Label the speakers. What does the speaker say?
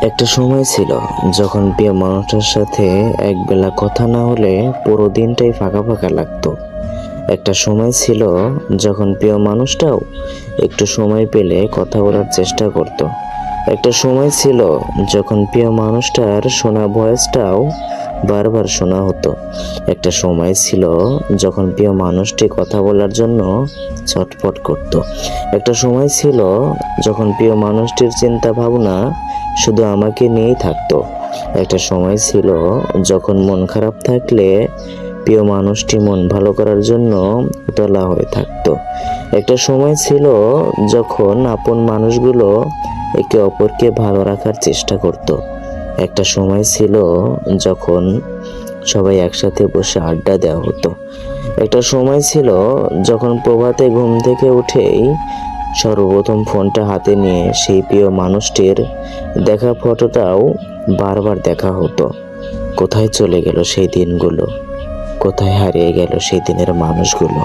Speaker 1: একটা সময় ছিল যখন প্রিয় মানুষটার সাথে একবেলা কথা না হলে পুরো দিনটাই ফাঁকা ফাঁকা লাগতো। একটা সময় ছিল যখন প্রিয় মানুষটাও একটু সময় পেলে কথা বলার চেষ্টা করত। একটা সময় ছিল যখন প্রিয় মানুষটার শোনা ভয়েসটাও বারবার শোনা হতো। একটা সময় ছিল যখন প্রিয় মানুষটি কথা বলার জন্য ছটফট করত। একটা সময় ছিল যখন প্রিয় মানুষটির চিন্তা ভাবনা শুধু আমাকে নিয়েই থাকতো। একটা সময় ছিল যখন মন খারাপ থাকলে প্রিয় মানুষটি মন ভালো করার জন্য উতলা হয়ে থাকতো। একটা সময় ছিল যখন আপন মানুষগুলো একে অপরকে ভালো রাখার চেষ্টা করত। একটা সময় ছিল যখন সবাই একসাথে বসে আড্ডা দেওয়া হতো। একটা সময় ছিল যখন প্রভাতে ঘুম থেকে উঠেই সর্বপ্রথম ফোনটা হাতে নিয়ে সেই প্রিয় মানুষটির দেখা ফটোটাও বারবার দেখা হতো। কোথায় চলে গেল সেই দিনগুলো? কোথায় হারিয়ে গেল সেই দিনের মানুষগুলো?